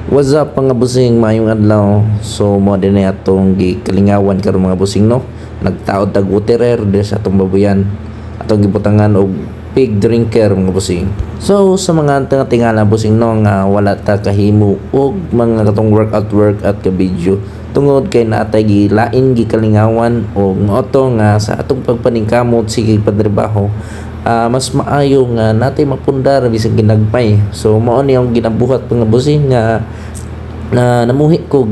What's up mga busing, mayong adlaw. So mo din na atong gikalingawan karon mga busing no. Nagtaod tag waterer di sa atong babuyan. Atong gibutangan og pig drinker mga busing. So sa mga tingala busing no nga wala ta kahimo og mga katong workout ka video tungod kay naatay gilain gikalingawan og mao to nga sa atong pagpaningkamot sige pagtrabaho. Mas maayo nga natay mapundar bisag ginagpay. So mao ni ang ginabuhat mga busing nga na namuhi ko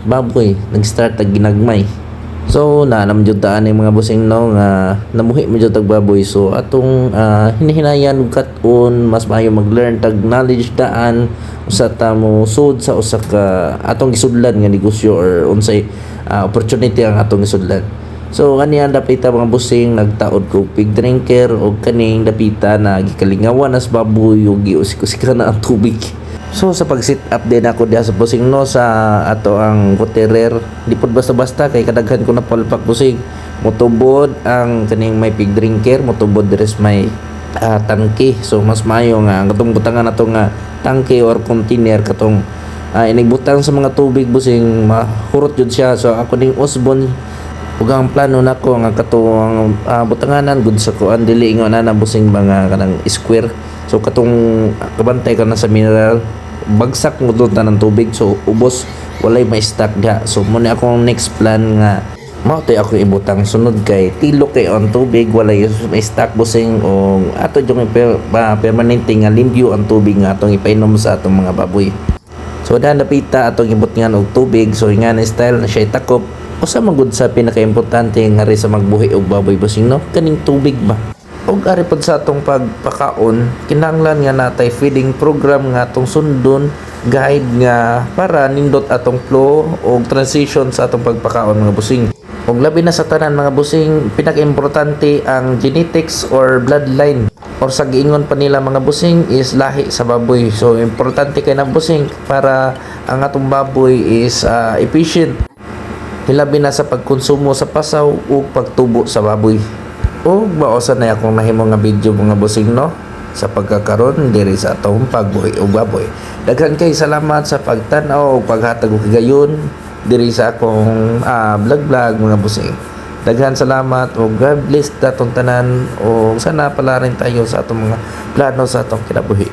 baboy nag-start tag ginagmay. So naanam jud taan mga busing no nga namuhi mo jud tag baboy. So atong hinahinayan ug kat-on mas maayo mag-learn tag knowledge daan usa ta mo sud sa usa ka atong gisudlan nga negosyo or unsay opportunity ang atong gisudlan. So kaniya dapita mga busing nagtaod ko pig drinker o kaning dapita na gikalingawan as baboy ug giusik-usik na ang tubig. So sa pag-sit up din ako diha sa busing no sa ato ang waterer di pud basta-basta kay kadaghan ko na palpak busing motubod ang kaning may pig drinker motubod dires may tangke. So mas maayo nga ang katong butangan nato nga tangke or container katong inigbutang sa mga tubig busing mahurot jud siya. So ako ning usbon ug ang plano nako nga katong butanganan gud sa kuan dili ingon na busing mga kanang square. So katong kabantay ka na sa mineral bagsak mo doon ng tubig so ubos walay may stock diha. So mo ni akong next plan nga mao tay ako ibutang sunod kay tilo kay on tubig walay may stock busing o ato jung permanente nga limpyo ang tubig nga atong ipainom sa atong mga baboy. So dahil napita atong ibot nga og tubig so nga na style na siya takop usa man gud sa pinakaimportante nga ri sa magbuhi og baboy busing no kaning tubig ba. Og ari pod sa atong pagpakaon kinahanglan nga natay feeding program nga atong sundon guide nga para nindot atong flow og transition sa atong pagpakaon mga busing. Og labi na sa tanan mga busing pinakaimportante ang genetics or bloodline or sa giingon pa nila mga busing is lahi sa baboy. So importante kay na busing para ang atong baboy is efficient hilabi na sa pagkonsumo sa pasaw o pagtubo sa baboy. O baosan na akong nahimo nga video mga busing no sa pagkakaroon diri sa atong pagbuhi og baboy. Daghan kay salamat sa pagtan-aw o paghatag og higayon diri sa akong vlog mga busing. Daghan salamat o God bless datong tanan o sana pala rin tayo sa atong mga plano sa atong kinabuhi.